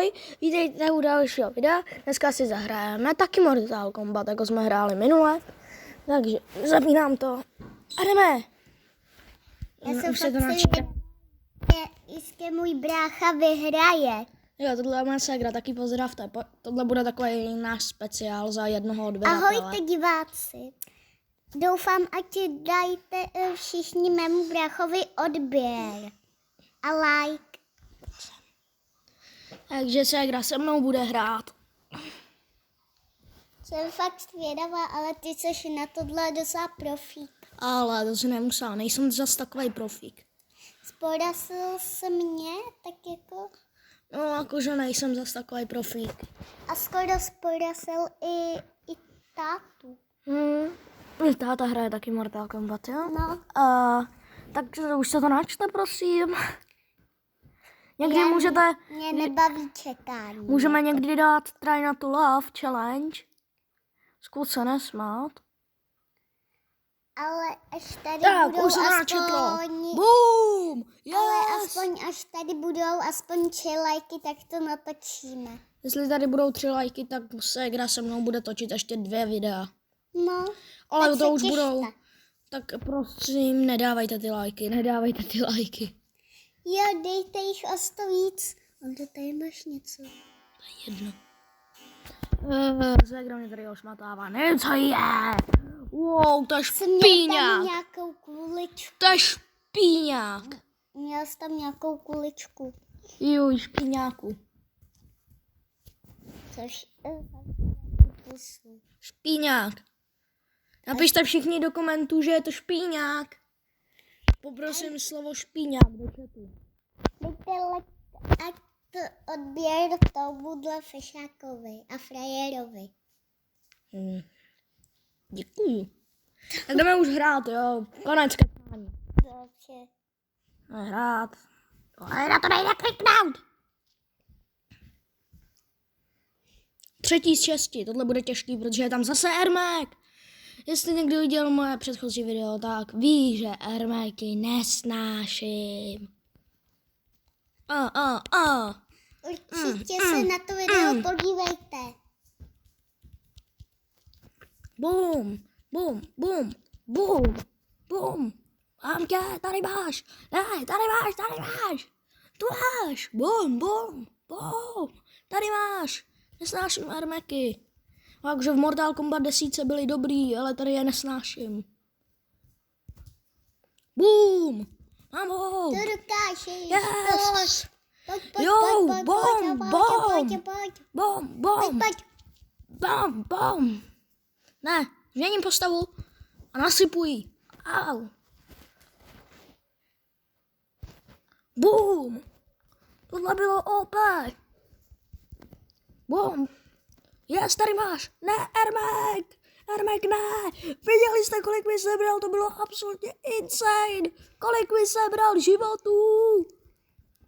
Ahoj, vítejte u dalšího videa. Dneska si zahrajeme taky Mortal Kombat, jako jsme hráli minule. Takže zapínám to a jdeme. Už se to načítá. Jistě můj brácha vyhraje. Jo, tohle je moje ségra, taky pozdravte. Tohle bude takový náš speciál za jednoho odběratele. Ahojte diváci. Doufám, ať dajte všichni mému bráchovi odběr a like. Takže ségra se mnou bude hrát. Jsem fakt zvědavá, ale ty jsi na tohle docela profík. Ale to si nemusela, nejsem zas takový profík. Sporazil se mě, tak jako... No, jakože nejsem zas takový profík. A skoro sporazil i tátu. Táta hraje taky Mortal Kombat, jo? No. Takže už se to načte, prosím. Někdy můžete... Mě nebaví čekání. Můžeme někdy dát try not to love challenge. Zkus se nesmát. Ale až tady Tak, budou už se to načetlo. aspoň... Boom! Yes! Ale aspoň až tady budou aspoň 3 lajky, tak to natočíme. Jestli tady budou 3 lajky, tak ségra se mnou bude točit ještě 2 videa. No. Ale tak to se už těšte. budou. Tak prosím, nedávejte ty lajky. Jo, dejte jich o 100 víc. On to tady máš něco. Jedno. Ségra mě tady ošmatává. Nevím, co je. Wow, to je Jsem měl špíňák. tam nějakou kuličku. To je špíňák. Měl jsi tam nějakou kuličku. Juj, špíňáku. Což pusu. Špíňák. Napište všichni do komentů, že je to špíňák. Poprosím slovo špíňák do chatu. Dejte like, ať to odběr tomuhle fešákovi a frajerovi. Děkuju. Tak jdeme už hrát, jo. Konec kecání. Dobře. Hrát. Ale na to nejde kliknout. 3 z 6. Tohle bude těžký, protože je tam zase Ermek. Jestli někdo viděl moje předchozí video, tak ví, že Ermeky nesnáším. Určitě se na to video podívejte. Bum, bum, bum, bum, bum. Mám tě, tady máš. Ne, tady máš. Tu máš. Bum, bum, bum. Tady máš. Nesnáším Ermeky. Takže v Mortal Kombat 10 byly dobrý, ale tady je nesnáším. Bum. Mám ho. To dokážeš. Yes. Pojď, Jo, pojď, bom, pojď. bom. Bom. Pojď. Bom. Ne, změním postavu a nasypuji. Au. Bum. Tohle bylo OP. Bum. Yes, tady máš. Ne, Ermek, ne. Viděli jste, kolik mi sebral? To bylo absolutně insane. Kolik mi sebral životů.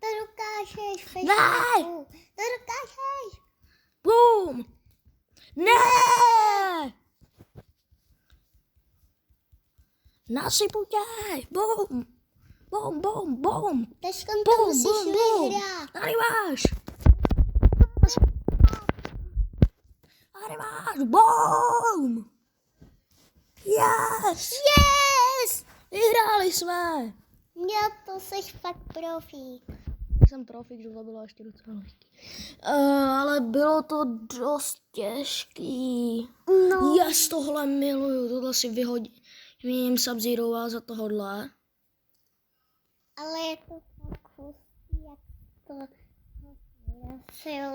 To dokážeš, fešáku. Ne. To dokážeš. Bum. Ne. Nasypu tě. Bum. Bum. Teďkon to musíš vyhrát. Tady máš. Tady máš. Bum. Yes. Vyhráli jsme. Jo, to jsi fakt profík. Jsem profík, že to bylo ještě docela lehký. Ale bylo to dost těžký. No. Yes, tohle miluju, tohle si vyhodím Sub-Zero za tohle. Ale je to tak hustý, jak to sil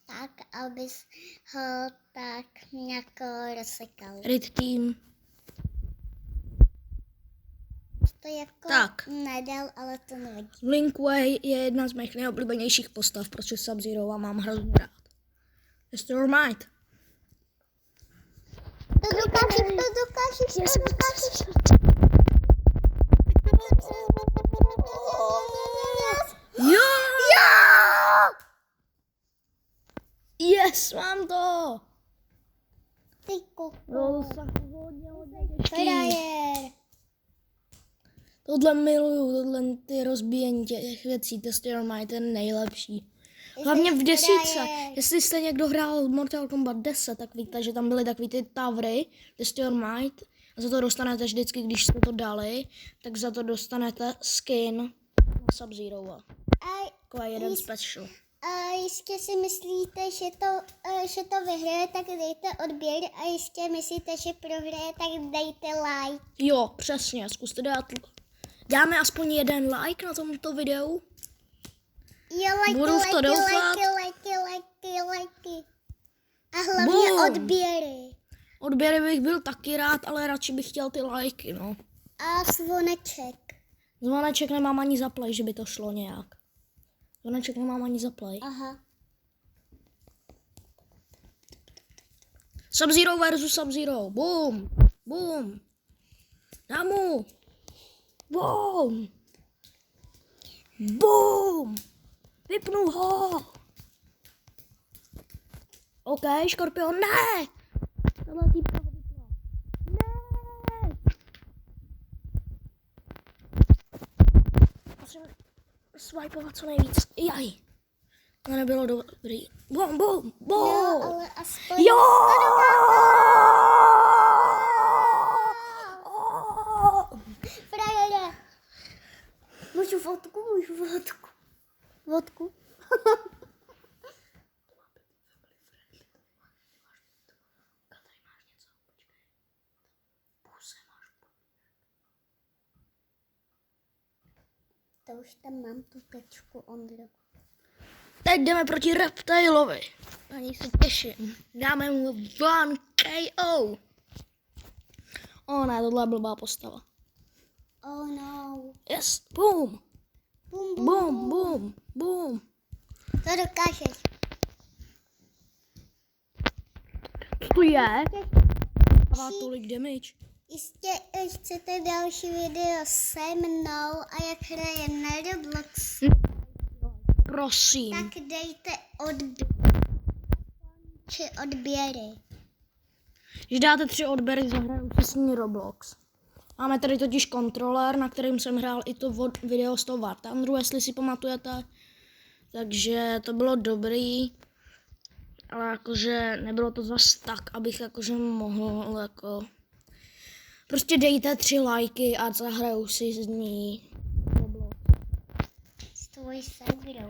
tak, abys ho tak jako rozsekal. Red Team. To jako Tak. nedal, ale to nevadí. Lin Kuei je jedna z mých nejoblíbenějších postav, protože Sub-Zero a mám hrozně rád. Mr. Might. To dokážeš. Jo! Yes, mám to! Ty koko. No, hodně těžký. Frajer. Tohle miluju, tohle ty rozbíjení těch věcí, Tester Might je nejlepší. Hlavně v Ježiš, desítce. frajer. Jestli jste někdo hrál Mortal Kombat 10, tak víte, že tam byly takový ty tavry, Test Your Might. A za to dostanete vždycky, když jste to dali, tak za to dostanete skin na Sub-Zero. A Takový jeden special. jestli si myslíte, že to vyhraje, tak dejte odběr a jestli myslíte, že prohraje, tak dejte like. Jo, přesně, zkuste dát. Dáme aspoň jeden like na tomto videu. Jo, Budu v to doufat. lajky. A hlavně Bum. odběry. Odběry bych byl taky rád, ale radši bych chtěl ty lajky, no. A zvoneček. Zvoneček nemám ani za play, že by to šlo nějak. Zvoneček nemám ani za play. Aha. Sub-Zero versus Sub-Zero. Boom. Boom. Damu. Boom. Boom. Vypnu ho. OK, Škorpion, ne. Tohle týpka ho vypla. Ne. Musím swipeovat co nejvíc. Jaj. To nebylo dobrý. Boom, boom, boom. No, ale aspoň... Jo! Frajere. Můžu fotku? Vodku? To už tam mám tu tečku, Ondro. Teď jdeme proti Reptailovi. Na něj se těším. Dáme mu 1 KO. Ne, tohle je blbá postava. Oh no. Yes, boom, Bum, bum, boom, boom, boom. To dokážeš. Co to je? Dává tolik damage. Jistě chcete další video se mnou a jak hraje na Roblox, Prosím. tak dejte odběry. Když dáte 3 odběry, zahraju si s ní Roblox. Máme tady totiž kontroler, na kterým jsem hrál i to video z toho War Thunderu, jestli si pamatujete. Takže to bylo dobrý. Ale jakože nebylo to zas tak, abych jakože mohl jako... Prostě dejte 3 lajky a zahraju si z ní Roblox. S tvojí segrou.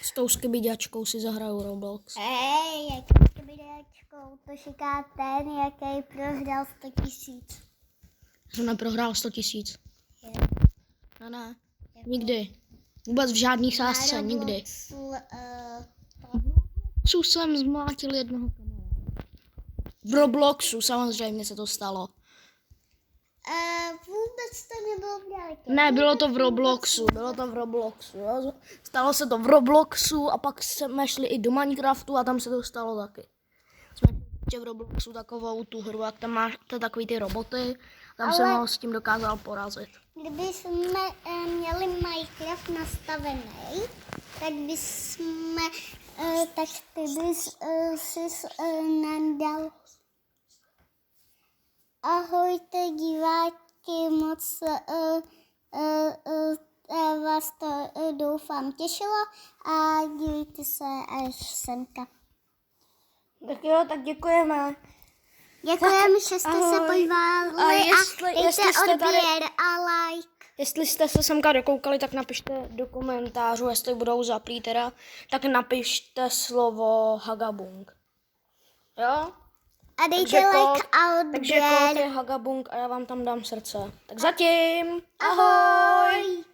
S tou skybiďačkou si zahraju Roblox. Jak videočkou, to říká ten, jaký prohrál 100 000. Jsem neprohrál 100 000. Ne. Nikdy. Vůbec v žádný sázce, nikdy. Co jsem zmlátil jednoho kamaráda. V Robloxu samozřejmě se to stalo. Vůbec to nebylo právě. Ne, bylo to v Robloxu, jo. Stalo se to v Robloxu a pak jsme šli i do Minecraftu a tam se to stalo taky. Jsme ještě v Robloxu takovou tu hru, jak tam máte takový ty roboty, tam jsem ho s tím dokázal porazit. Kdyby jsme měli Minecraft nastavený, tak bychom, tak ty bys si nám dal. Ahojte diváky, moc vás to doufám těšilo a dívejte se až semka. Tak jo, tak děkujeme. Děkujeme, že jste se podívali a dejte odběr a like. Jestli jste se semka dokoukali, tak napište do komentářů, jestli budou zaplý teda, tak napište slovo Hagabung. Jo? A dejte like a Takže kód odběr. je Hagabung a já vám tam dám srdce. Tak zatím. Ahoj!